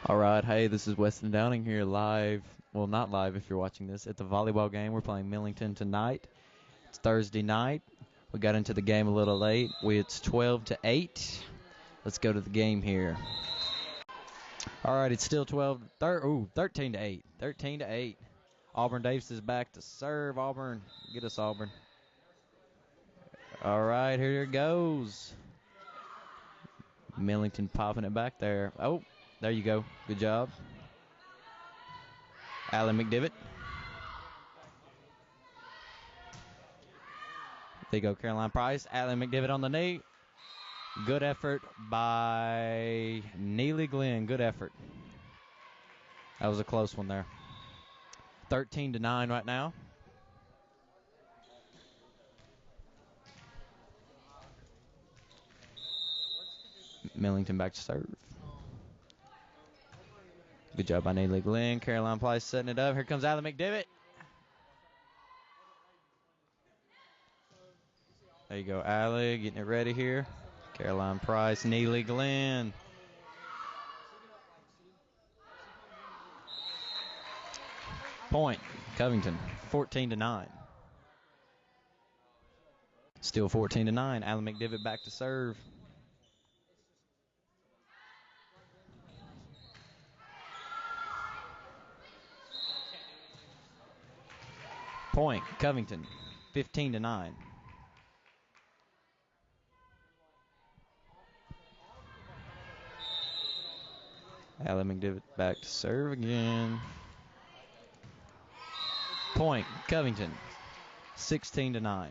All right, hey, this is Weston Downing here live. Well, not live if you're watching this, at the volleyball game. We're playing Millington tonight. It's Thursday night. We got into the game a little late. It's 12-8. Let's go to the game here. All right, it's still 13-8. 13-8. Auburn Davis is back to serve. Auburn, get us Auburn. All right, here it goes. Millington popping it back there. Oh, there you go. Good job. Allen McDivitt. There you go, Caroline Price. Allen McDivitt on the knee. Good effort by Neely Glenn. Good effort. That was a close one there. 13-9 right now. Millington back to serve. Good job by Neely Glenn. Caroline Price setting it up. Here comes Allen McDivitt. There you go, Allie, getting it ready here. Caroline Price, Neely Glenn. Point, Covington, 14-9. Still 14-9. Allen McDivitt back to serve. Point, Covington, 15-9. Allen McDivitt back to serve again. Point, Covington, 16-9.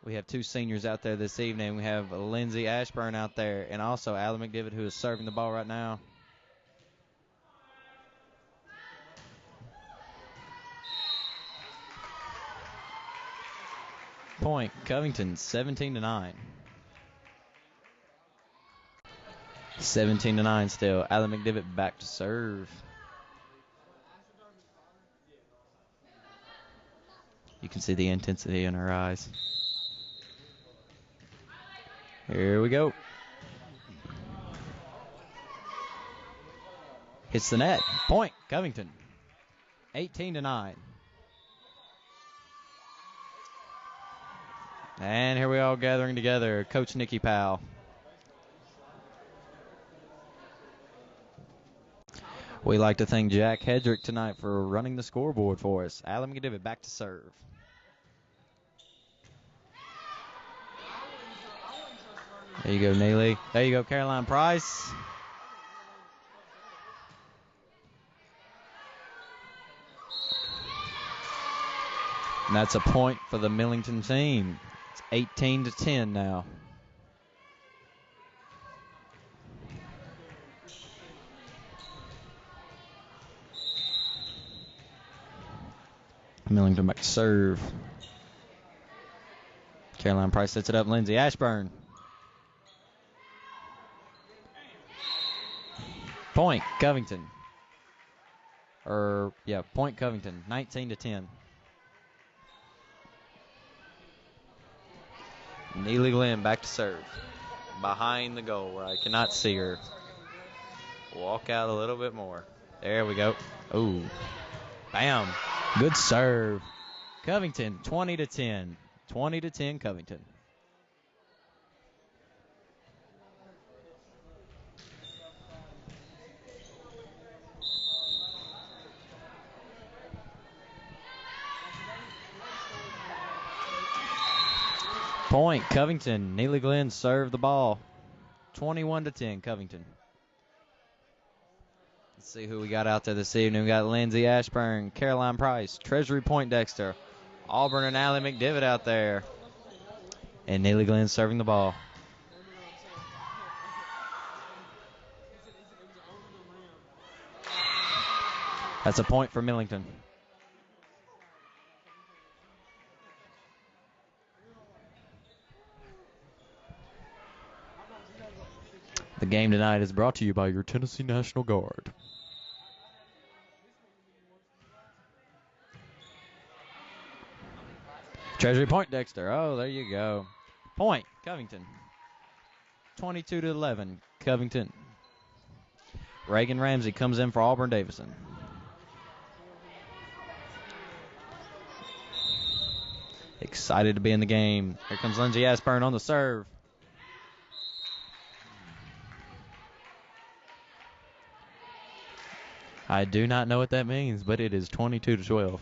We have two seniors out there this evening. We have Lindsay Ashburn out there and also Allen McDivitt, who is serving the ball right now. Point, Covington, 17-9. 17-9 still. Allen McDivitt back to serve. You can see the intensity in her eyes. Here we go. Hits the net. Point, Covington, 18-9. And here we all gathering together. Coach Nikki Powell. We'd like to thank Jack Hedrick tonight for running the scoreboard for us. Allen McDivitt back to serve. There you go, Neely. There you go, Caroline Price. And that's a point for the Millington team. It's 18-10 now. Millington back to serve. Caroline Price sets it up. Lindsay Ashburn. Point, Covington. Point, Covington, 19-10. Neely Glenn back to serve. Behind the goal where I cannot see her. Walk out a little bit more. There we go. Ooh. Bam. Good serve. Covington, 20-10. 20-10 Covington. Point, Covington. Neely Glenn served the ball. 21-10 Covington. Let's see who we got out there this evening. We got Lindsay Ashburn, Caroline Price, Treasury Point Dexter, Auburn and Allen McDivitt out there. And Neely Glenn serving the ball. That's a point for Millington. The game tonight is brought to you by your Tennessee National Guard. Treasury Point Dexter. Oh, there you go. Point, Covington. 22-11. Covington. Reagan Ramsey comes in for Auburn Davidson. Excited to be in the game. Here comes Lindsay Ashburn on the serve. I do not know what that means, but it is 22-12.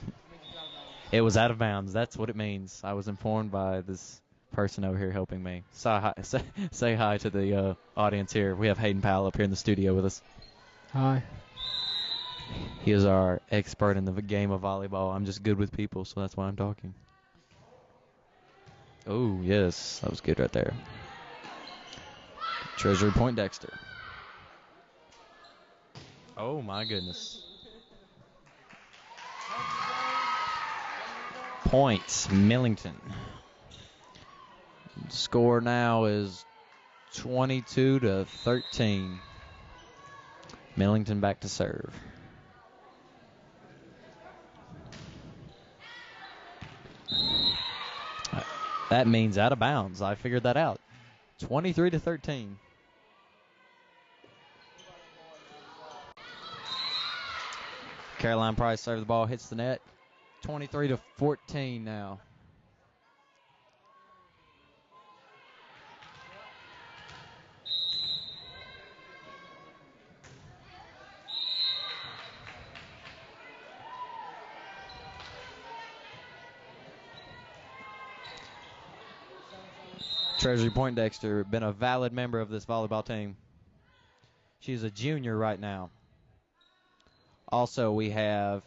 It was out of bounds. That's what it means. I was informed by this person over here helping me. Say hi to the audience here. We have Hayden Powell up here in the studio with us. Hi. He is our expert in the game of volleyball. I'm just good with people, so that's why I'm talking. Oh, yes. That was good right there. Treasury Point Dexter. Oh, my goodness. Points, Millington. Score now is 22-13. Millington back to serve. That means out of bounds. I figured that out. 23-13. Caroline Price serves the ball, hits the net. 23-14 now. Treasury Point Dexter, been a valid member of this volleyball team. She's a junior right now. Also, we have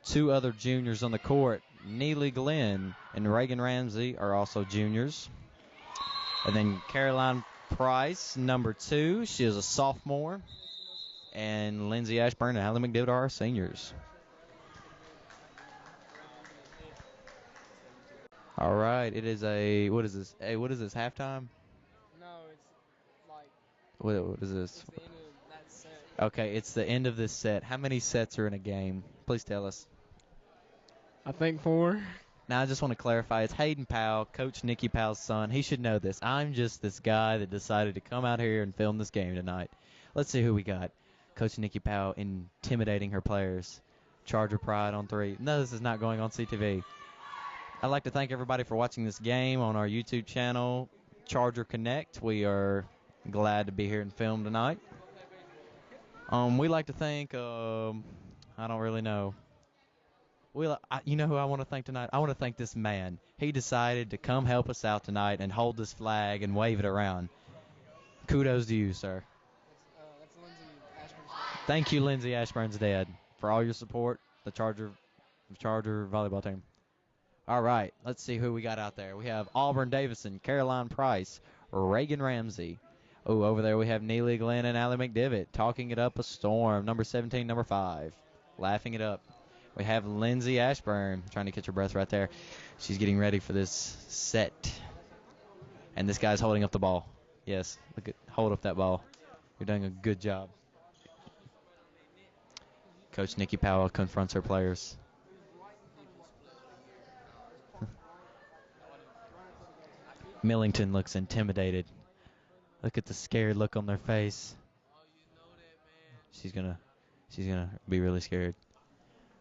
two other juniors on the court. Neely Glenn and Reagan Ramsey are also juniors. And then Caroline Price, number 2. She is a sophomore. And Lindsay Ashburn and Allie McDivitt are our seniors. All right, it is what is this? Hey, what is this, halftime? No, it's like... What is this? It's the end of that set. Okay, it's the end of this set. How many sets are in a game? Please tell us. I think 4. Now, I just want to clarify. It's Hayden Powell, Coach Nikki Powell's son. He should know this. I'm just this guy that decided to come out here and film this game tonight. Let's see who we got. Coach Nikki Powell intimidating her players. Charger Pride on 3. No, this is not going on CTV. I'd like to thank everybody for watching this game on our YouTube channel, Charger Connect. We are glad to be here and film tonight. We like to thank, I don't really know. You know who I want to thank tonight? I want to thank this man. He decided to come help us out tonight and hold this flag and wave it around. Kudos to you, sir. That's Lindsay Ashburn's dad. Thank you, Lindsay Ashburn's dad, for all your support, the Charger volleyball team. All right, let's see who we got out there. We have Auburn Davidson, Caroline Price, Reagan Ramsey. Oh, over there we have Neely Glenn and Allie McDivitt talking it up a storm. Number 17, number 5, laughing it up. We have Lindsay Ashburn trying to catch her breath right there. She's getting ready for this set. And this guy's holding up the ball. Yes, hold up that ball. You're doing a good job. Coach Nikki Powell confronts her players. Millington looks intimidated. Look at the scared look on their face. She's gonna be really scared.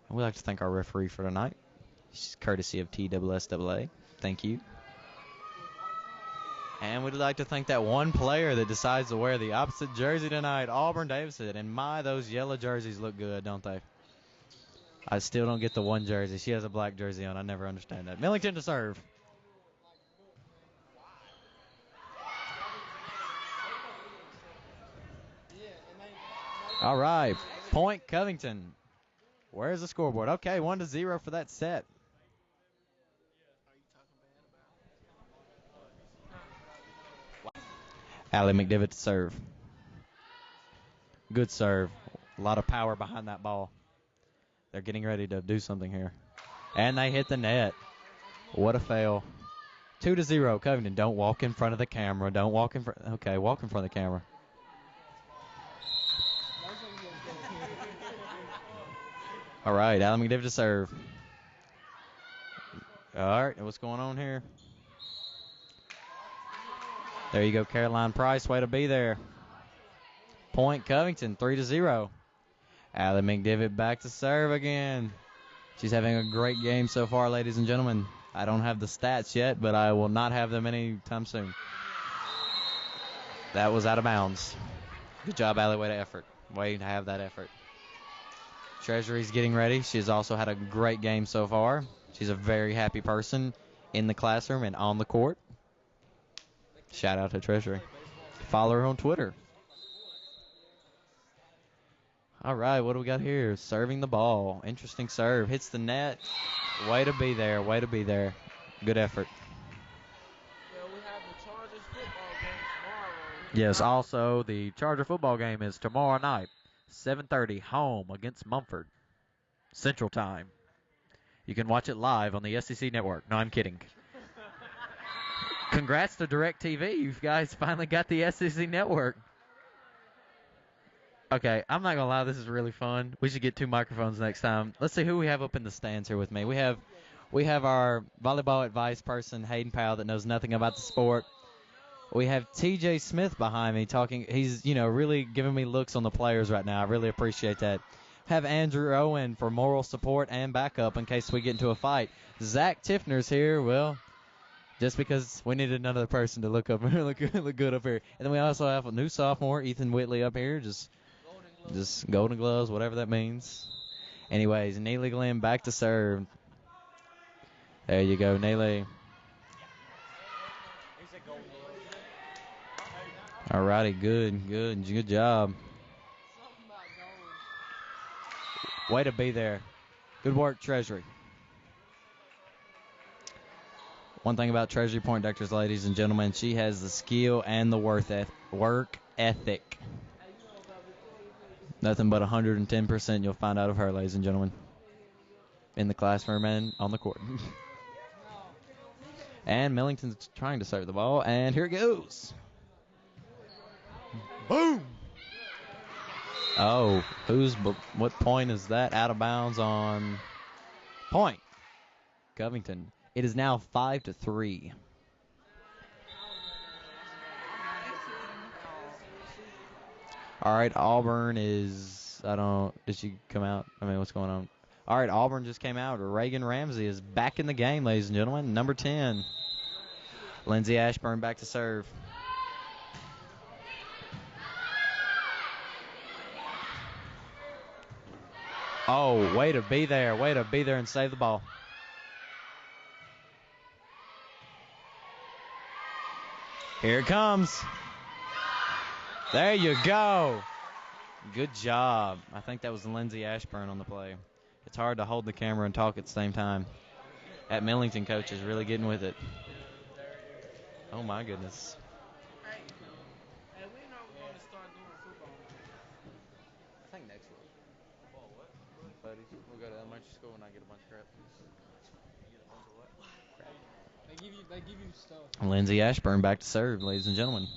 And we'd like to thank our referee for tonight. She's courtesy of TSSAA. Thank you. And we'd like to thank that one player that decides to wear the opposite jersey tonight, Auburn Davidson. And my, those yellow jerseys look good, don't they? I still don't get the one jersey. She has a black jersey on. I never understand that. Millington to serve. All right, point Covington. Where's the scoreboard? Okay, 1-0 for that set. Allie McDivitt to serve. Good serve. A lot of power behind that ball. They're getting ready to do something here. And they hit the net. What a fail. 2-0, Covington. Don't walk in front of the camera. Don't walk in front. Okay, walk in front of the camera. All right, Allie McDivitt to serve. All right, what's going on here? There you go, Caroline Price. Way to be there. Point Covington, 3-0. Allie McDivitt back to serve again. She's having a great game so far, ladies and gentlemen. I don't have the stats yet, but I will not have them anytime soon. That was out of bounds. Good job, Allie. Way to effort. Way to have that effort. Treasury's getting ready. She's also had a great game so far. She's a very happy person in the classroom and on the court. Shout out to Treasury. Follow her on Twitter. All right, what do we got here? Serving the ball. Interesting serve. Hits the net. Way to be there. Way to be there. Good effort. Yeah, we have the Chargers football game tomorrow. Yes, also the Charger football game is tomorrow night, 7:30, home against Mumford, Central Time. You can watch it live on the SEC Network. No, I'm kidding. Congrats to DirecTV. You guys finally got the SEC Network. Okay, I'm not going to lie. This is really fun. We should get 2 microphones next time. Let's see who we have up in the stands here with me. We have our volleyball advice person, Hayden Powell, that knows nothing about the sport. We have TJ Smith behind me talking. He's, really giving me looks on the players right now. I really appreciate that. Have Andrew Owen for moral support and backup in case we get into a fight. Zach Tiffner's here. Well, just because we needed another person to look good up here. And then we also have a new sophomore, Ethan Whitley, up here. Just golden gloves, whatever that means. Anyways, Neely Glenn back to serve. There you go, Neely. All righty, good job. Way to be there. Good work, Treasury. One thing about Treasury Poindexter's, ladies and gentlemen, she has the skill and the work ethic. Nothing but 110% you'll find out of her, ladies and gentlemen. In the classroom and on the court. And Millington's trying to serve the ball, and here it goes. Boom! Oh, what point is that? Out of bounds on point. Covington. It is now 5-3. All right, Auburn is, did she come out? What's going on? All right, Auburn just came out. Reagan Ramsey is back in the game, ladies and gentlemen. Number 10. Lindsay Ashburn back to serve. Oh, way to be there. Way to be there and save the ball. Here it comes. There you go. Good job. I think that was Lindsay Ashburn on the play. It's hard to hold the camera and talk at the same time. That Millington coach is really getting with it. Oh, my goodness. Hey, we know we're going to start doing football. I think next week. Football what? Buddies. We'll go to elementary school and I get a bunch of crap. They give you stuff. Lindsay Ashburn back to serve, ladies and gentlemen.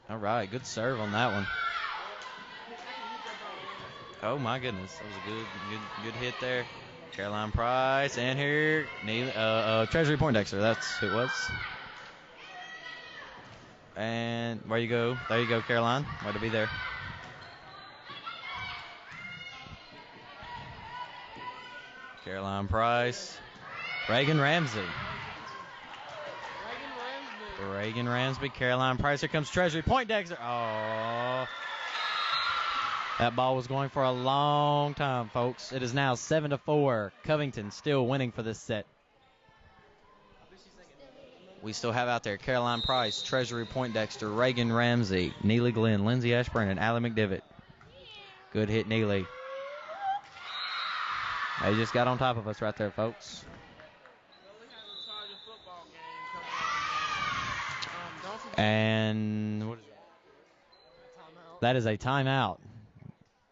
All right, good serve on that one. Oh my goodness, that was a good hit there. Caroline Price, and here Treasury Poindexter. That's who it was. And where you go? There you go, Caroline. Way to be there. Caroline Price. Reagan Ramsey. Reagan Ramsey. Caroline Price. Here comes Treasury Poindexter. Oh. That ball was going for a long time, folks. It is now 7-4. Covington still winning for this set. We still have out there Caroline Price, Treasury Poindexter, Reagan Ramsey, Neely Glenn, Lindsay Ashburn, and Allie McDivitt. Good hit, Neely. They just got on top of us right there, folks. And what is that? That is a timeout.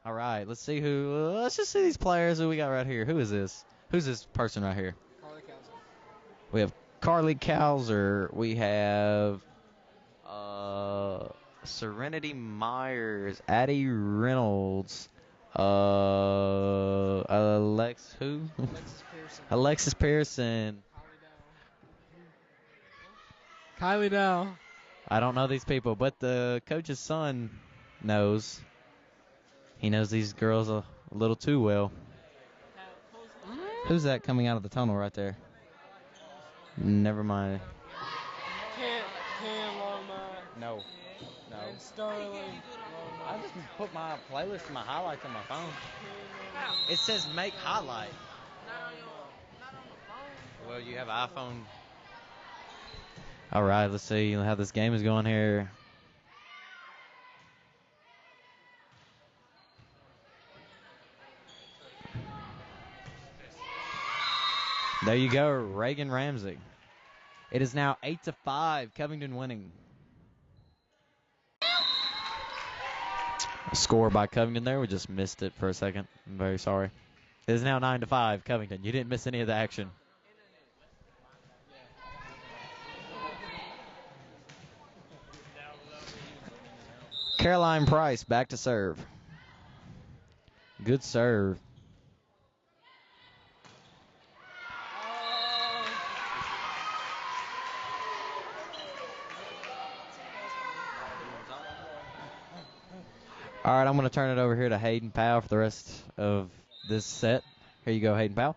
All right, let's see let's just see these players who we got right here. Who is this? Who's this person right here? Carly Council. We have Carly Kauser. We have Serenity Myers, Addie Reynolds, Alexis Pearson. Alexis Pearson. Kylie Dow. I don't know these people, but the coach's son knows. He knows these girls a little too well. Who's that coming out of the tunnel right there? Never mind. Cam Loma. No. And Sterling. I just put my playlist and my highlights on my phone. It says make highlight. Not on the phone. Well, you have an iPhone. All right, let's see how this game is going here. There you go, Reagan Ramsey. It is now 8-5, Covington winning. A score by Covington there. We just missed it for a second. I'm very sorry. It is now 9-5, Covington. You didn't miss any of the action. Caroline Price back to serve. Good serve. All right, I'm going to turn it over here to Hayden Powell for the rest of this set. Here you go, Hayden Powell.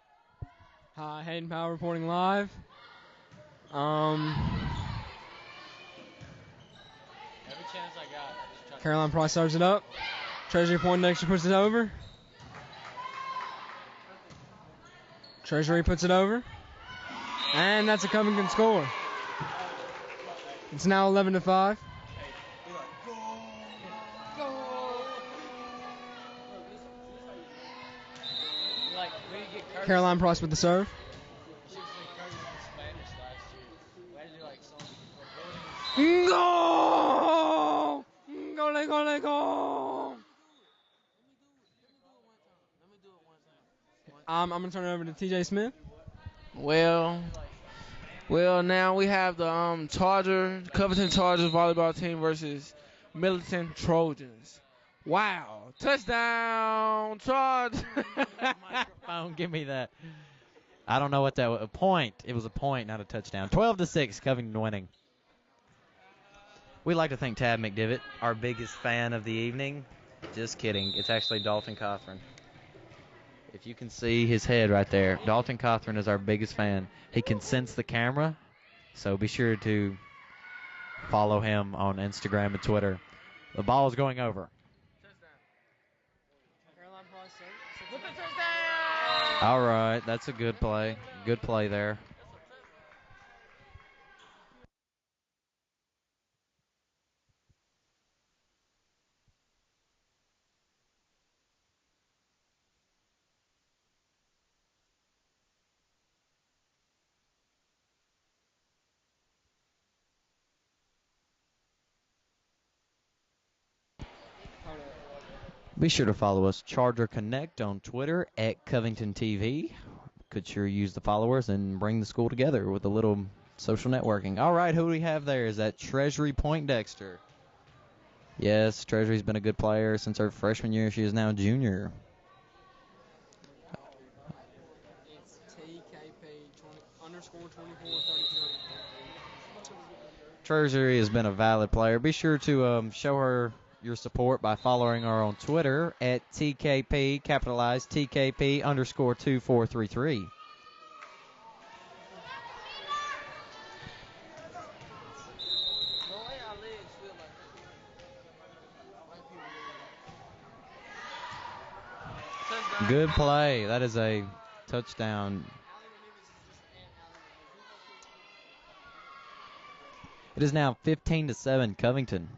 Hi, Hayden Powell reporting live. Every chance I got. Caroline Price starts it up. Treasury Poindexter puts it over. Treasury puts it over. And that's a Covington score. It's now 11-5. Caroline Price with the serve. Go! Gole, gole, go! I'm going to turn it over to TJ Smith. Well, now we have the Covington Chargers volleyball team versus Millington Trojans. Wow. Touchdown, Chargers. Microphone, give me that. I don't know what that was. A point. It was a point, not a touchdown. 12-6, Covington winning. We'd like to thank Tab McDivitt, our biggest fan of the evening. Just kidding. It's actually Dalton Cothran. If you can see his head right there, Dalton Cothran is our biggest fan. He can sense the camera, so be sure to follow him on Instagram and Twitter. The ball is going over. All right, that's a good play. Good play there. Be sure to follow us, Charger Connect, on Twitter at Covington TV. Could sure use the followers and bring the school together with a little social networking. All right, who do we have there? Is that Treasury Poindexter? Yes, Treasury's been a good player since her freshman year. She is now a junior. It's TKP_2433. Treasury has been a valid player. Be sure to show her your support by following her on Twitter at TKP, capitalized TKP_2433. Good play. That is a touchdown. It is now 15-7, Covington.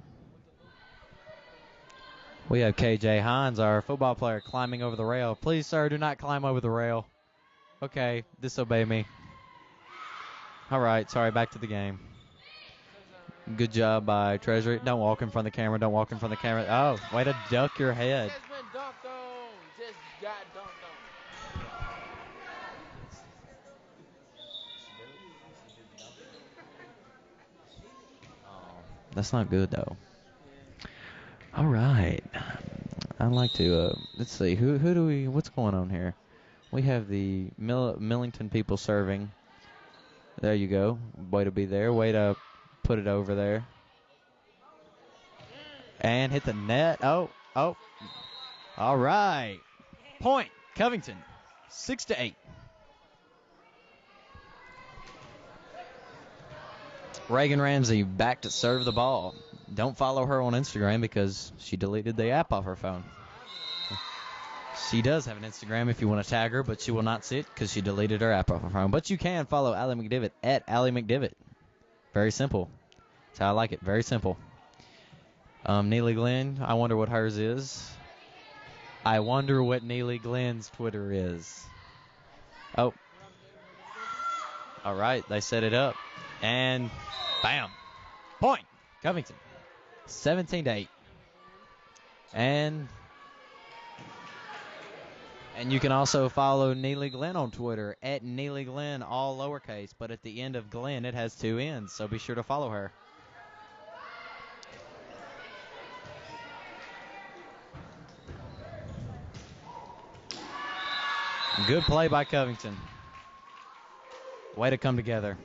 We have KJ Hines, our football player, climbing over the rail. Please, sir, do not climb over the rail. Okay, disobey me. All right, sorry, back to the game. Good job by Treasury. Don't walk in front of the camera. Don't walk in front of the camera. Oh, way to duck your head. Just been dunked on. Just got dunked on. That's not good, though. All right. I'd like to, let's see, what's going on here? We have the Millington people serving. There you go. Way to be there. Way to put it over there. And hit the net. Oh. All right. Point, Covington, 6-8. Reagan Ramsey back to serve the ball. Don't follow her on Instagram because she deleted the app off her phone. She does have an Instagram if you want to tag her, but she will not see it because she deleted her app off her phone. But you can follow Allie McDivitt at Allie McDivitt. Very simple. That's how I like it. Very simple. Neely Glenn, I wonder what hers is. I wonder what Neely Glenn's Twitter is. Oh. All right, they set it up. And bam. Point, Covington, 17-8. And you can also follow Neely Glenn on Twitter at Neely Glenn, all lowercase. But at the end of Glenn, it has 2 N's, so be sure to follow her. Good play by Covington. Way to come together.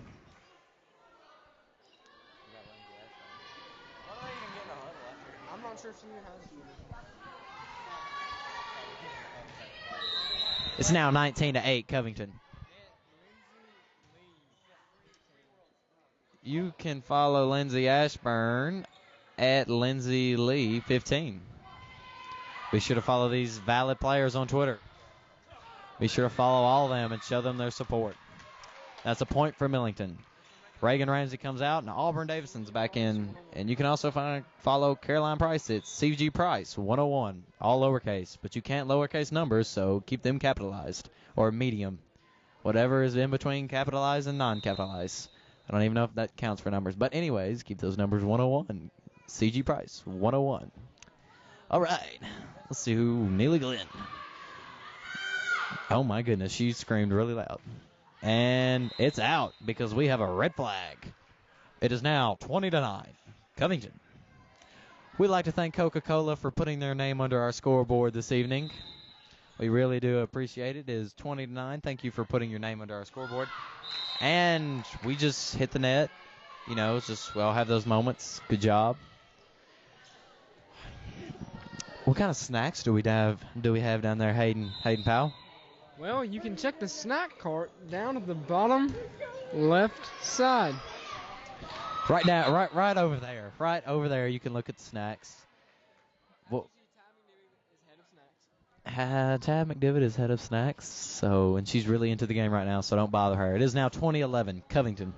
I'm not sure if she has. It's now 19-8, Covington. You can follow Lindsay Ashburn at Lindsay Lee 15. Be sure to follow these valid players on Twitter. Be sure to follow all of them and show them their support. That's a point for Millington. Reagan Ramsey comes out, and Auburn Davidson's back in. And you can also follow Caroline Price. It's CG Price, 101, all lowercase. But you can't lowercase numbers, so keep them capitalized or medium. Whatever is in between capitalized and non-capitalized. I don't even know if that counts for numbers. But anyways, keep those numbers 101. CG Price, 101. All right. Let's see who. Neely Glenn. Oh, my goodness. She screamed really loud. And it's out because we have a red flag. It is now 20-9. Covington. We'd like to thank Coca-Cola for putting their name under our scoreboard this evening. We really do appreciate it. It is 20-9. Thank you for putting your name under our scoreboard. And we just hit the net. You know, it's just we all have those moments. Good job. What kind of snacks do we have down there, Hayden Powell? Well, you can check the snack cart down at the bottom left side. Right now, right over there. Right over there, you can look at the snacks. Well, Tab McDivitt is head of snacks, and she's really into the game right now, so don't bother her. It is now 20-11, Covington.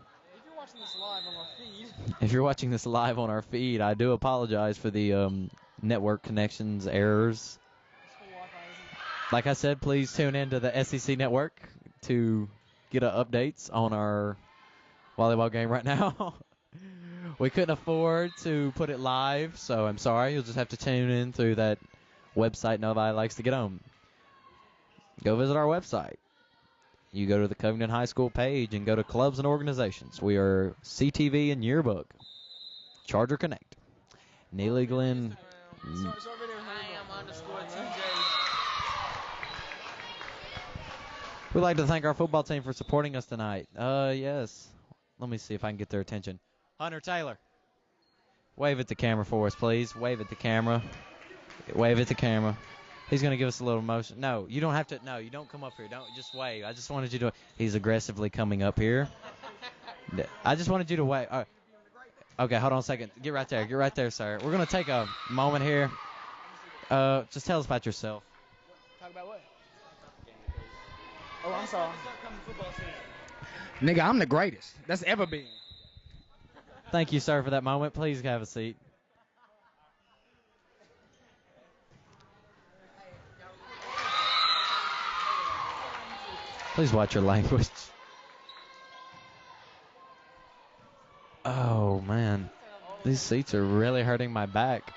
If you're watching this live on our feed, I do apologize for the network connections errors. Like I said, please tune into the SEC network to get updates on our volleyball game right now. We couldn't afford to put it live, so I'm sorry. You'll just have to tune in through that website nobody likes to get on. Go visit our website. You go to the Covington High School page and go to clubs and organizations. We are CTV and Yearbook. Charger Connect. Neely Glenn. We'd like to thank our football team for supporting us tonight. Yes. Let me see if I can get their attention. Hunter Taylor. Wave at the camera for us, please. Wave at the camera. Wave at the camera. He's going to give us a little motion. No, you don't have to. No, you don't come up here. Don't just wave. I just wanted you to. He's aggressively coming up here. I just wanted you to wave. Okay, hold on a second. Get right there. Get right there, sir. We're going to take a moment here. Just tell us about yourself. Talk about what? Oh, I'm sorry. Nigga, I'm the greatest that's ever been. Thank you, sir, for that moment. Please have a seat. Please watch your language. Oh, man. These seats are really hurting my back.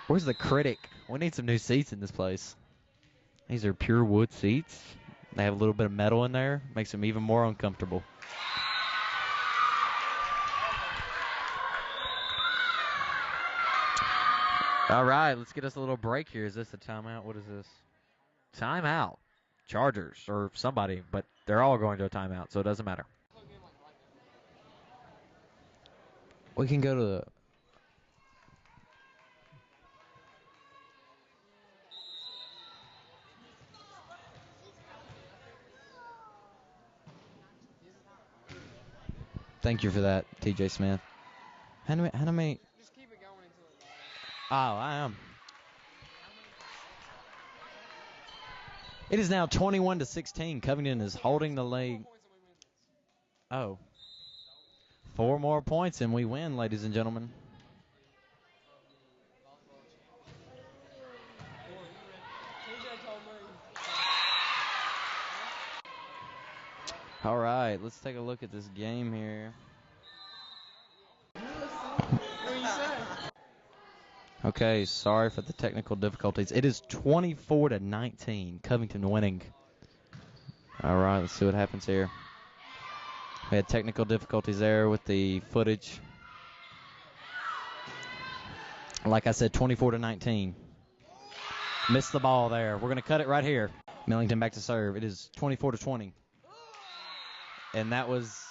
Where's the critic? We need some new seats in this place. These are pure wood seats. They have a little bit of metal in there. Makes them even more uncomfortable. All right, let's get us a little break here. Is this a timeout? What is this? Timeout. Chargers or somebody, but they're all going to a timeout, so it doesn't matter. We can go to Thank you for that, TJ Smith. How many? Just keep it going until it Oh, I am. It is now 21-16. Covington is holding the lead. Oh. 4 more points and we win, ladies and gentlemen. All right, let's take a look at this game here. Okay, sorry for the technical difficulties. It is 24-19. Covington winning. All right, let's see what happens here. We had technical difficulties there with the footage. Like I said, 24-19. Missed the ball there. We're going to cut it right here. Millington back to serve. It is 24-20. And that was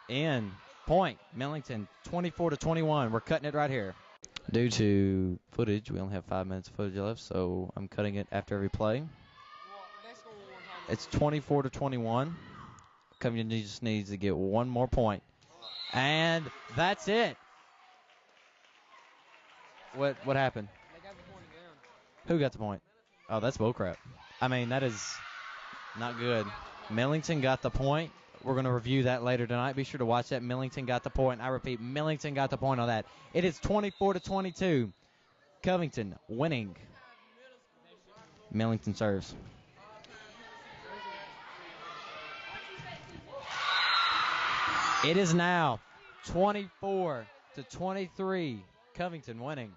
in. Point. Millington, 24-21. We're cutting it right here. Due to footage, we only have 5 minutes of footage left, so I'm cutting it after every play. It's 24-21. Covington just needs to get one more point. And that's it. What happened? They got the point down. Who got the point? Oh, that's bullcrap. I mean, that is not good. Millington got the point. We're going to review that later tonight. Be sure to watch that. Millington got the point. I repeat, Millington got the point on that. It is 24-22. Covington winning. Millington serves. It is now 24-23. Covington winning.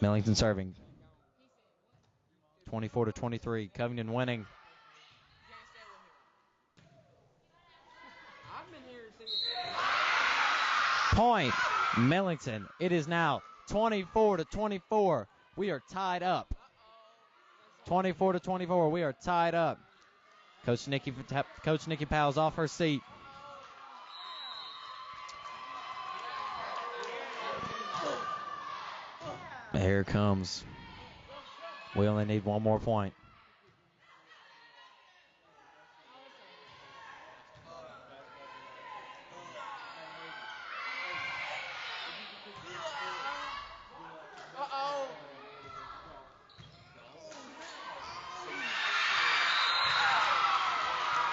Millington serving. 24-23. Covington winning. Point. Millington. It is now 24-24. We are tied up. 24-24. We are tied up. Coach Nikki Powell's off her seat. Here it comes. We only need one more point.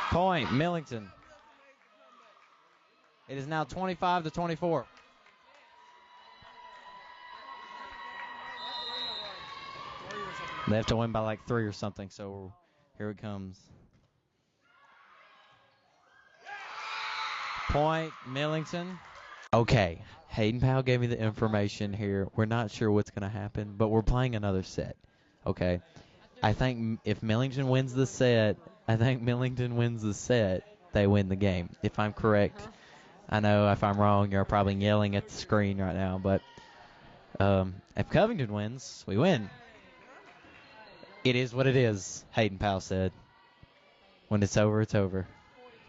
Point, Millington. It is now 25-24. They have to win by like 3 or something, so here it comes. Point, Millington. Okay, Hayden Powell gave me the information here. We're not sure what's going to happen, but we're playing another set. Okay, I think if Millington wins the set, they win the game. If I'm correct. I know if I'm wrong, you're probably yelling at the screen right now, but if Covington wins, we win. It is what it is, Hayden Powell said. When it's over, it's over.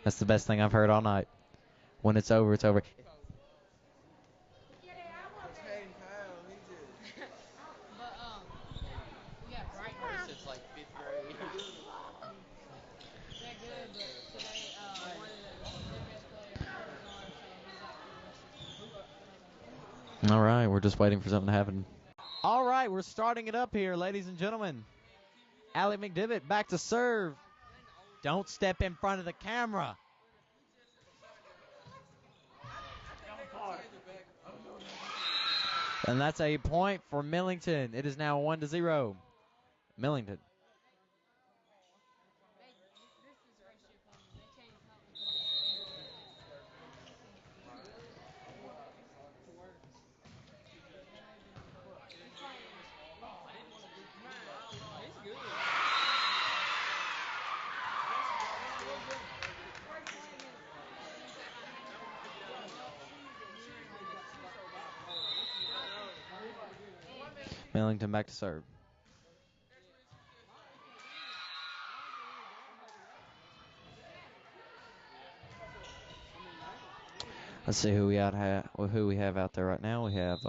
That's the best thing I've heard all night. When it's over, it's over. All right, we're just waiting for something to happen. All right, we're starting it up here, ladies and gentlemen. Allie McDivitt back to serve. Don't step in front of the camera. And that's a point for Millington. It is now 1-0. Millington. Millington back to serve. Let's see who we have out there right now. We have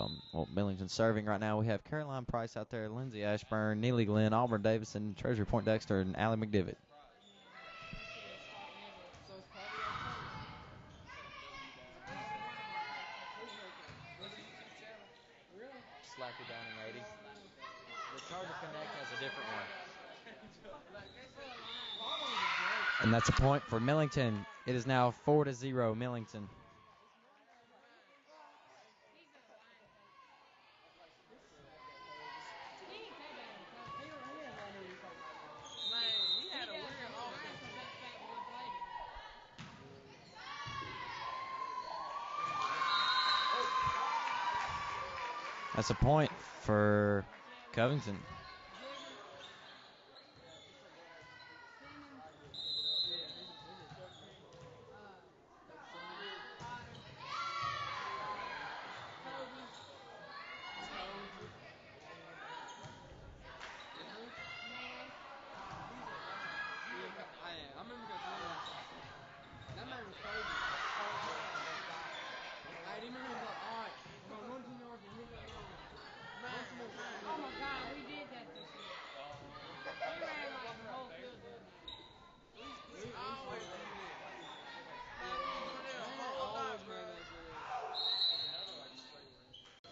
Millington serving right now. We have Caroline Price out there, Lindsay Ashburn, Neely Glenn, Auburn Davison, Treasury Point Dexter, and Allie McDivitt. Slappy Downing 80. The Charger Connect has a different one. And that's a point for Millington. It is now 4-0 Millington. That's a point for Covington.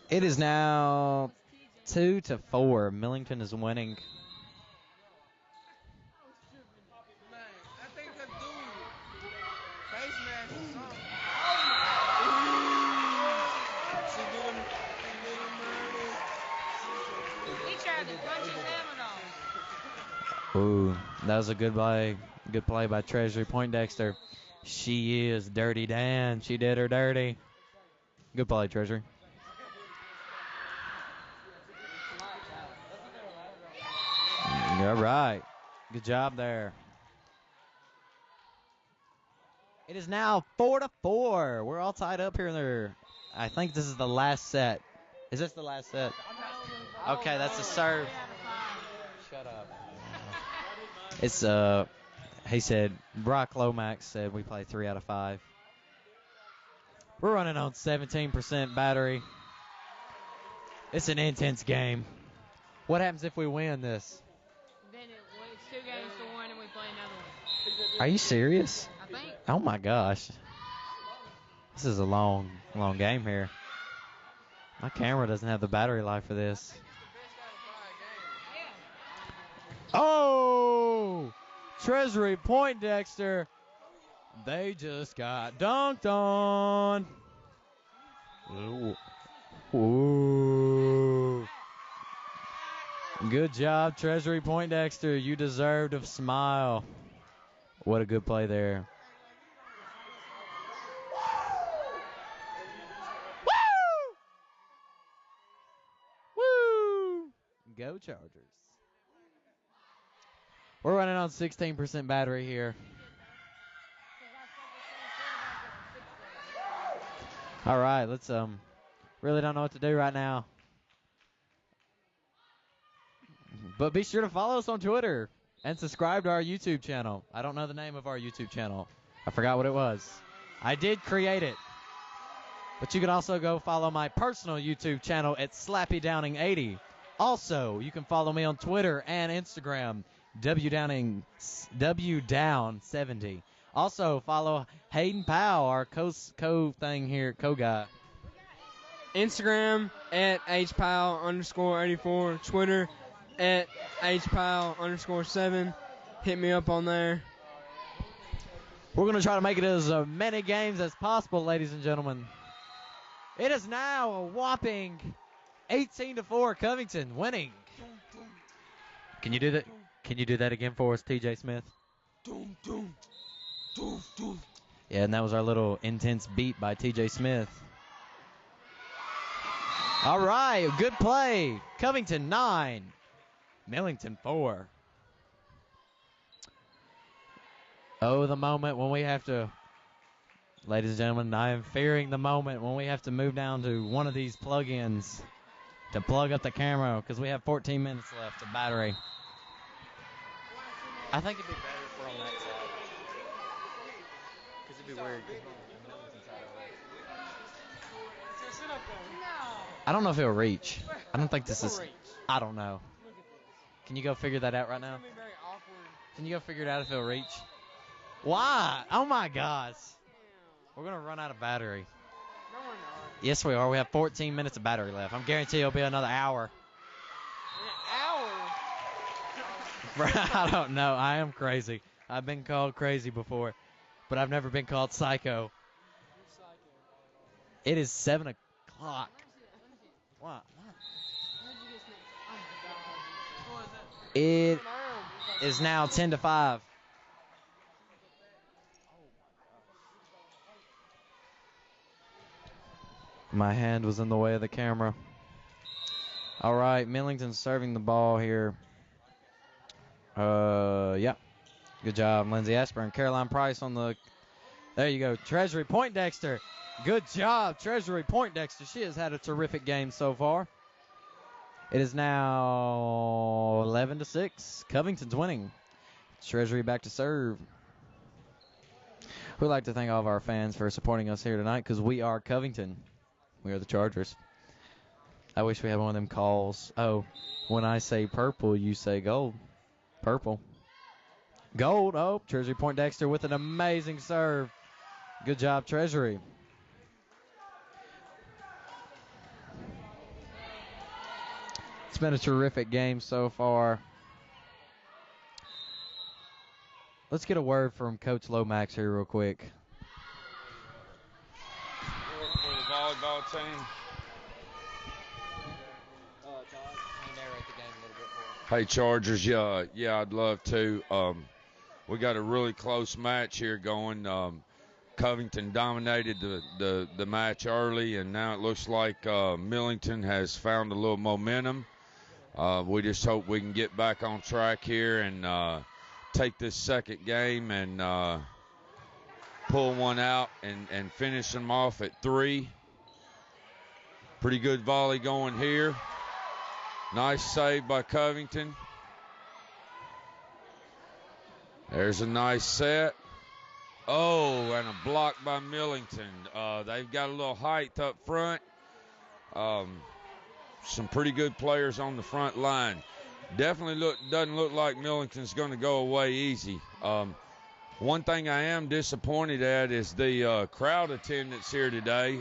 It is now 2-4. Millington is winning. I think that dude, face mask or something. He tried to punch his helmet off. Ooh, that was a good play. Good play by Treasury Poindexter. She is Dirty Dan. She did her dirty. Good play, Treasury. All right. Good job there. It is now 4-4. We're all tied up here in there. I think this is the last set. Is this the last set? Okay, that's a serve. Shut up. It's he said Brock Lomax said we play 3 out of 5. We're running on 17% battery. It's an intense game. What happens if we win this? Then it's 2 games to 1 and we play another one. Are you serious? I think. Oh my gosh. This is a long game here. My camera doesn't have the battery life for this. Oh! Treasury Poindexter. They just got dunked on. Ooh. Good job, Treasury Poindexter. You deserved a smile. What a good play there. Woo! Go Chargers. We're running on 16% battery here. All right, let's really don't know what to do right now. But be sure to follow us on Twitter and subscribe to our YouTube channel. I don't know the name of our YouTube channel. I forgot what it was. I did create it. But you can also go follow my personal YouTube channel at Slappy Downing 80. Also, you can follow me on Twitter and Instagram, WDown70. Also, follow Hayden Powell, our co-thing here, co-guy. Instagram at hpowell_84. Twitter at hpowell_7. Hit me up on there. We're going to try to make it as many games as possible, ladies and gentlemen. It is now a whopping 18-4 Covington winning. Can you do that? Can you do that again for us, TJ Smith? Yeah, and that was our little intense beat by TJ Smith. All right, good play. Covington 9, Millington 4. Oh, the moment when we have to, ladies and gentlemen, I am fearing the moment when we have to move down to one of these plug-ins to plug up the camera because we have 14 minutes left of battery. I think it'd be better if we're on that side. Because it'd be weird. I don't know if it'll reach. I don't think this is. I don't know. Can you go figure that out right now? Can you go figure it out if it'll reach? Why? Oh my gosh. We're going to run out of battery. No, we're not. Yes, we are. We have 14 minutes of battery left. I'm guaranteed it'll be another hour. An hour? I don't know. I am crazy. I've been called crazy before, but I've never been called psycho. It is 7 o'clock. What? It is now 10 to 5. My hand was in the way of the camera. All right, Millington serving the ball here. Yeah. Good job, Lindsay Asper and Caroline Price on the. There you go, Treasury Poindexter. Good job, Treasury Poindexter. She has had a terrific game so far. It is now 11 to 6. Covington's winning. Treasury back to serve. We'd like to thank all of our fans for supporting us here tonight because we are Covington. We are the Chargers. I wish we had one of them calls. Oh, when I say purple, you say gold. Purple. Gold. Oh, Treasury Poindexter with an amazing serve. Good job, Treasury. It's been a terrific game so far. Let's get a word from Coach Lomax here real quick. For the volleyball team. Hey, Chargers, yeah, I'd love to. We got a really close match here going. Covington dominated the match early, and now it looks like Millington has found a little momentum. We just hope we can get back on track here and take this second game and pull one out and finish them off at 3. Pretty good volley going here. Nice save by Covington. There's a nice set. Oh, and a block by Millington. They've got a little height up front. Some pretty good players on the front line. Definitely doesn't look like Millington's going to go away easy. One thing I am disappointed at is the crowd attendance here today.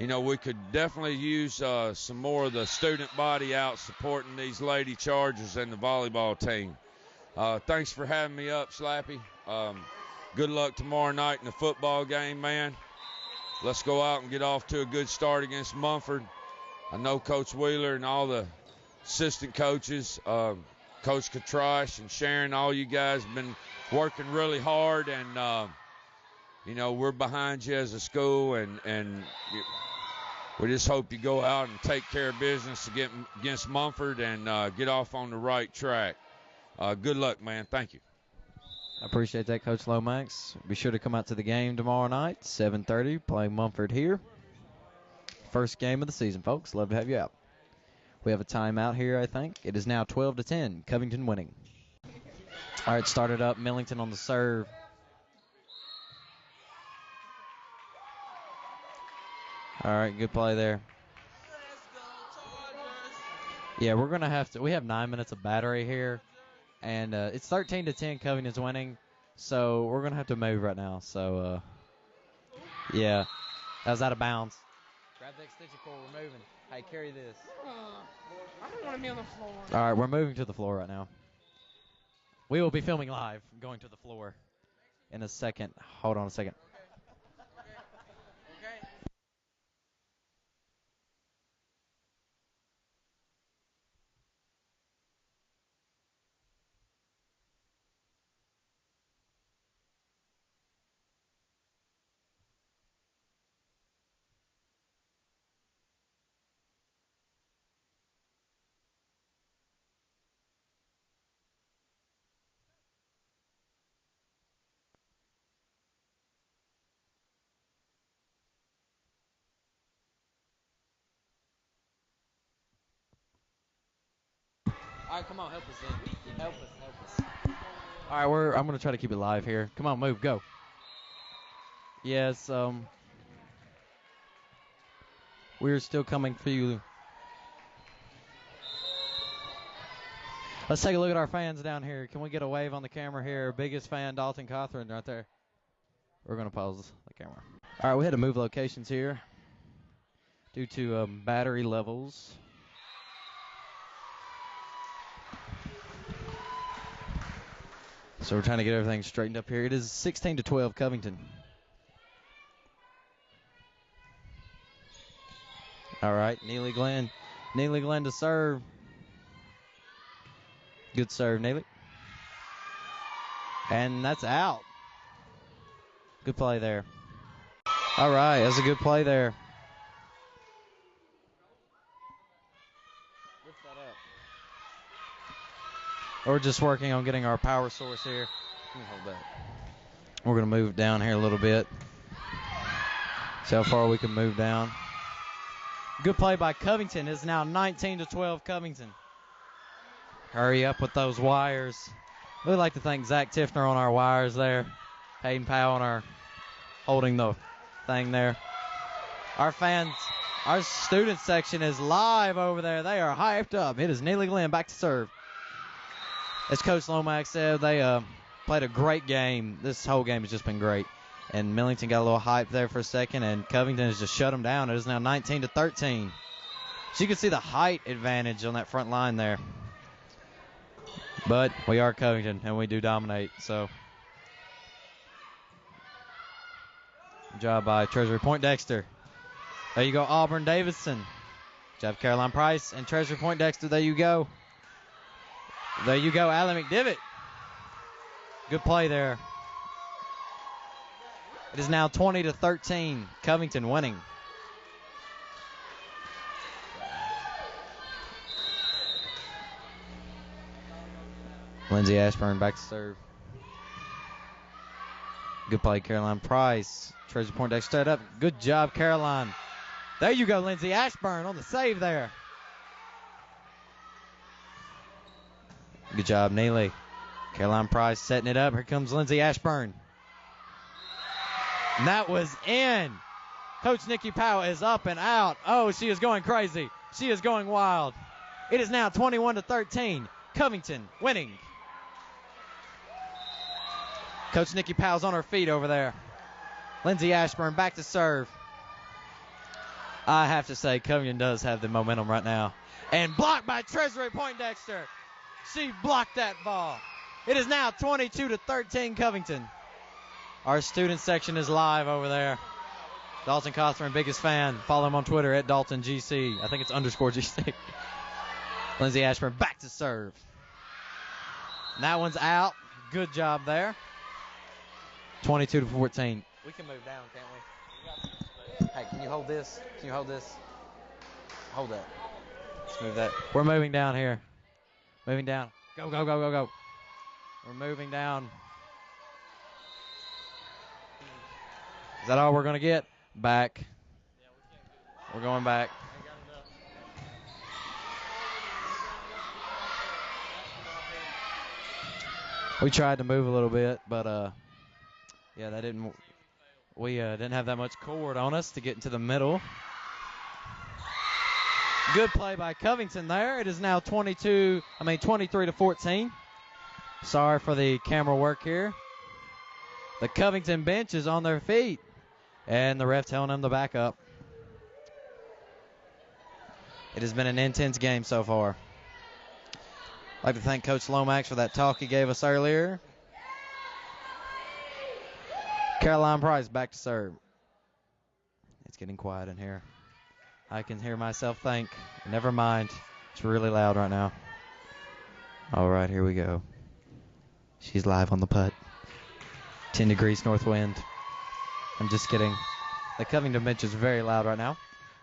We could definitely use some more of the student body out supporting these Lady Chargers and the volleyball team. Thanks for having me up, Slappy. Good luck tomorrow night in the football game, man. Let's go out and get off to a good start against Mumford. I know Coach Wheeler and all the assistant coaches, Coach Katrash and Sharon, all you guys have been working really hard, and we're behind you as a school, and we just hope you go out and take care of business against Mumford and get off on the right track. Good luck, man. Thank you. I appreciate that, Coach Lomax. Be sure to come out to the game tomorrow night, 7:30, playing Mumford here. First game of the season, folks. Love to have you out. We have a timeout here, I think. It is now 12 to 10. Covington winning. All right, started up. Millington on the serve. All right, good play there. Yeah, we're going to have to. We have 9 minutes of battery here. And it's 13 to 10. Covington's winning. So we're going to have to move right now. So, yeah, that was out of bounds. Grab the extension cord. We're moving. Hey, carry this. I don't want to be on the floor. All right, we're moving to the floor right now. We will be filming live, going to the floor in a second. Hold on a second. Okay. All right, come on, help us then. Help us. All right, I'm going to try to keep it live here. Come on, move, go. Yes, we're still coming for you. Let's take a look at our fans down here. Can we get a wave on the camera here? Biggest fan, Dalton Cothran, right there. We're going to pause the camera. All right, we had to move locations here. due to battery levels. So we're trying to get everything straightened up here. It is 16-12 Covington. All right, Neely Glenn. Neely Glenn to serve. Good serve, Neely. And that's out. Good play there. All right, that's a good play there. Lift that up. We're just working on getting our power source here. Let me hold that. We're going to move down here a little bit. See how far we can move down. Good play by Covington. It's now 19-12 Covington. Hurry up with those wires. We'd like to thank Zach Tiffner on our wires there. Hayden Powell on our holding the thing there. Our fans, our student section is live over there. They are hyped up. It is Neely Glenn back to serve. As Coach Lomax said, they played a great game. This whole game has just been great. And Millington got a little hype there for a second, and Covington has just shut them down. It is now 19-13. So you can see the height advantage on that front line there. But we are Covington, and we do dominate. So good job by Treasury Point Dexter. There you go, Auburn Davidson. Good job, Caroline Price and Treasury Point Dexter. There you go. There you go, Allie McDivitt. Good play there. It is now 20-13. Covington winning. Lindsay Ashburn back to serve. Good play, Caroline Price. Treasure Point Dexter straight up. Good job, Caroline. There you go, Lindsay Ashburn on the save there. Good job, Neely. Caroline Price setting it up. Here comes Lindsay Ashburn. And that was in. Coach Nikki Powell is up and out. Oh, she is going crazy. She is going wild. It is now 21-13. Covington winning. Coach Nikki Powell's on her feet over there. Lindsay Ashburn back to serve. I have to say, Covington does have the momentum right now. And blocked by Treasury Point Dexter. She blocked that ball. It is now 22-13 Covington. Our student section is live over there. Dalton Cothran, biggest fan. Follow him on Twitter at DaltonGC. I think it's _GC. Lindsay Ashburn back to serve. And that one's out. Good job there. 22-14. We can move down, can't we? Hey, can you hold this? Can you hold this? Hold that. Let's move that. We're moving down here. Moving down. Go, go, go, go, go. We're moving down. Is that all we're going to get? Back. We're going back. We tried to move a little bit, but yeah, that didn't. We didn't have that much cord on us to get into the middle. Good play by Covington there. It is now 23-14. Sorry for the camera work here. The Covington bench is on their feet, and the ref telling them to back up. It has been an intense game so far. I'd like to thank Coach Lomax for that talk he gave us earlier. Caroline Price back to serve. It's getting quiet in here. I can hear myself think. Never mind. It's really loud right now. All right, here we go. She's live on the putt. 10 degrees north wind. I'm just kidding. The Covington bench is very loud right now.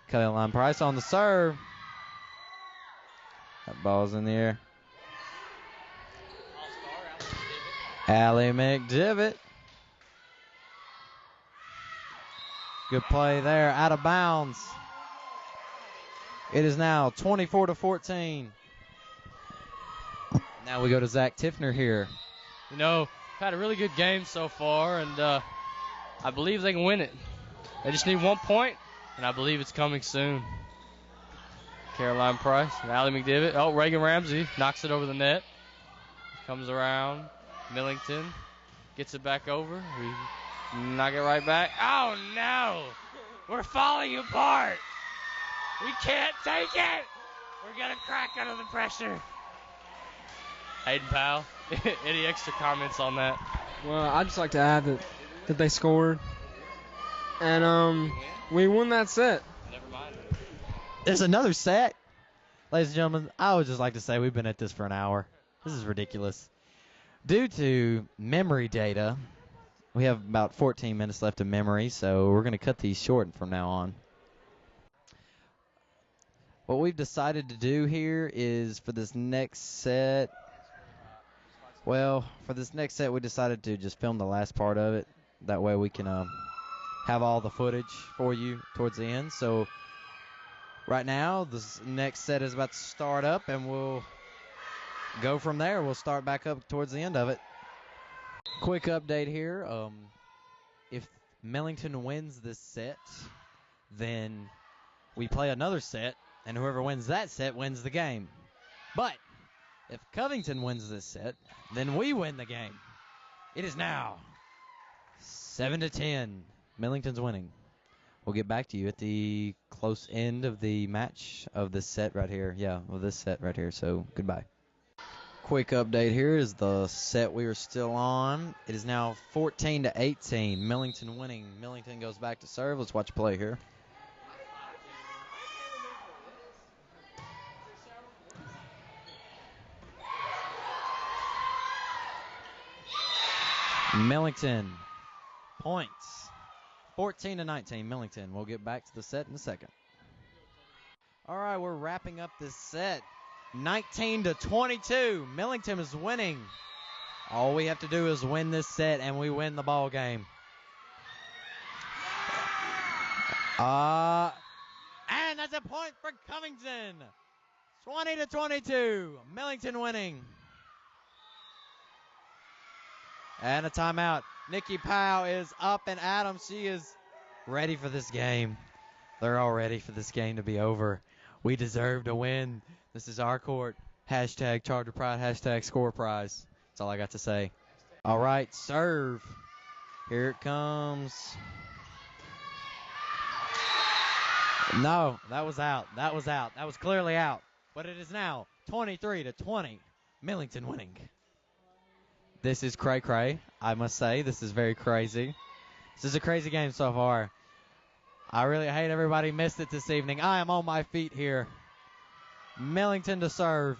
Caroline Price on the serve. That ball's in the air. Allie McDivitt. Good play there. Out of bounds. It is now 24-14. Now we go to Zach Tiffner here. You know, had a really good game so far, and I believe they can win it. They just need 1 point, and I believe it's coming soon. Caroline Price, Allie McDivitt. Oh, Reagan Ramsey knocks it over the net. Comes around. Millington gets it back over. We knock it right back. Oh, no. We're falling apart. We can't take it. We're going to crack under the pressure. Hayden Powell, any extra comments on that? Well, I'd just like to add that they scored. And we won that set. Never mind. There's another set. Ladies and gentlemen, I would just like to say we've been at this for an hour. This is ridiculous. Due to memory data, we have about 14 minutes left of memory, so we're going to cut these short from now on. What we've decided to do here is for this next set, we decided to just film the last part of it. That way we can have all the footage for you towards the end. So right now, this next set is about to start up, and we'll go from there. We'll start back up towards the end of it. Quick update here. If Millington wins this set, then we play another set, and whoever wins that set wins the game. But if Covington wins this set, then we win the game. It is now 7-10. Millington's winning. We'll get back to you at the close end of the match of this set right here. Yeah, of this set right here. So goodbye. Quick update here is the set we are still on. It is now 14-18. Millington winning. Millington goes back to serve. Let's watch play here. Millington points. 14-19, Millington. We'll get back to the set in a second. All right, we're wrapping up this set. 19-22, Millington is winning. All we have to do is win this set, and we win the ball game. And that's a point for Covington. 20-22, Millington winning. And a timeout. Nikki Powell is up and at 'em. She is ready for this game. They're all ready for this game to be over. We deserve to win. This is our court. Hashtag Charger Pride. Hashtag Score Prize. That's all I got to say. All right, serve. Here it comes. No, that was out. That was out. That was clearly out. But it is now 23-20. Millington winning. This is cray-cray, I must say. This is very crazy. This is a crazy game so far. I really hate everybody missed it this evening. I am on my feet here. Millington to serve.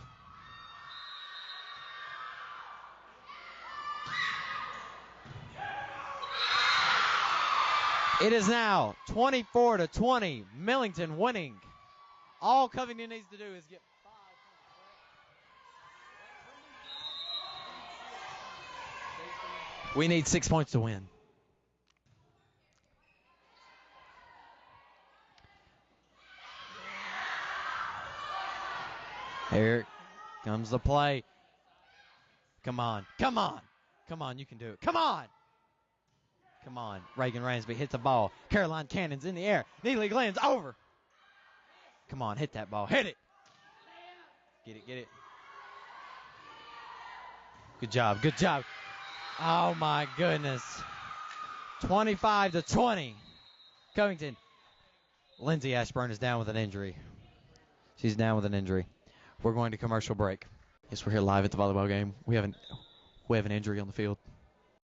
It is now 24-20. Millington winning. All Covington needs to do is get 5 points. We need 6 points to win. Here comes the play. Come on. Come on. Come on. You can do it. Come on. Come on. Reagan Ransby hits the ball. Caroline Cannon's in the air. Neely Glenn's over. Come on. Hit that ball. Hit it. Get it. Get it. Good job. Good job. Oh, my goodness. 25-20. Covington. Lindsay Ashburn is down with an injury. She's down with an injury. We're going to commercial break. Yes, we're here live at the volleyball game. We have an injury on the field.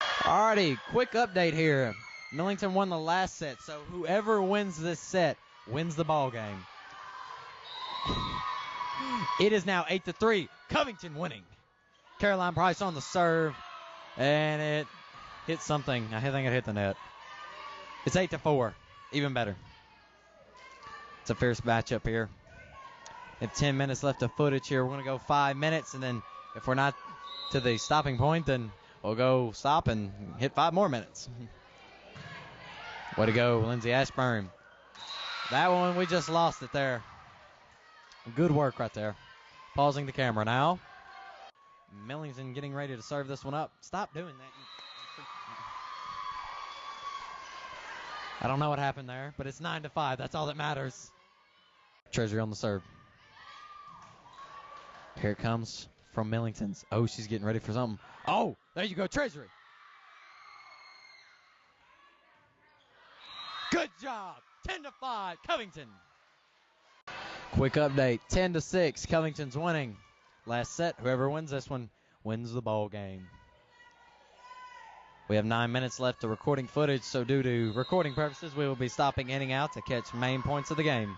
Alrighty, quick update here. Millington won the last set, so whoever wins this set wins the ball game. It is now 8-3. Covington winning. Caroline Price on the serve, and it hit something. I think it hit the net. It's 8-4. Even better. It's a fierce matchup here. We have 10 minutes left of footage here. We're going to go 5 minutes, and then if we're not to the stopping point, then we'll go stop and hit 5 more minutes. Way to go, Lindsay Ashburn. That one, we just lost it there. Good work right there. Pausing the camera now. Millington getting ready to serve this one up. Stop doing that. I don't know what happened there, but it's 9-5. That's all that matters. Treasury on the serve. Here it comes from Millington's. Oh, she's getting ready for something. Oh, there you go, Treasury. Good job. 10-5, Covington. Quick update, 10-6, Covington's winning. Last set, whoever wins this one wins the ball game. We have 9 minutes left of recording footage, so due to recording purposes, we will be stopping in and out to catch main points of the game.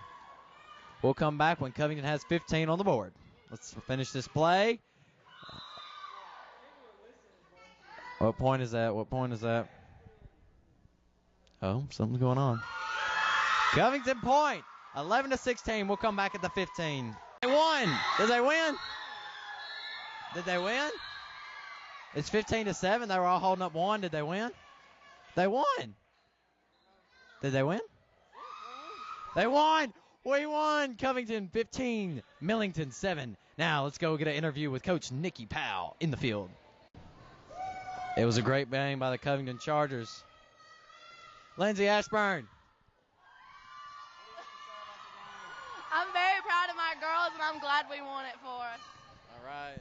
We'll come back when Covington has 15 on the board. Let's finish this play. What point is that? What point is that? Oh, something's going on. Covington point. 11-16. We'll come back at the 15. They won. Did they win? Did they win? It's 15-7. They were all holding up one. Did they win? They won. Did they win? They won. We won. Covington 15, Millington 7. Now let's go get an interview with Coach Nikki Powell in the field. It was a great game by the Covington Chargers. Lindsay Ashburn. I'm very proud of my girls, and I'm glad we won it for us. All right.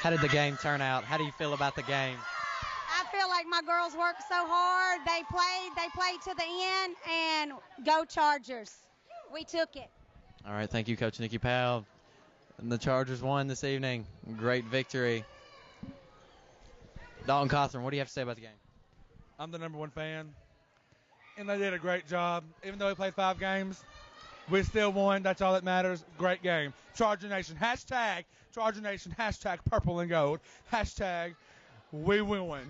How did the game turn out? How do you feel about the game? I feel like my girls worked so hard. They played to the end, and go Chargers. We took it. All right, thank you, Coach Nikki Powell. And the Chargers won this evening. Great victory. Dalton Cothran, what do you have to say about the game? I'm the number one fan, and they did a great job. Even though we played 5 games, we still won. That's all that matters. Great game. Charger Nation. Hashtag Charger Nation. Hashtag purple and gold. Hashtag we win.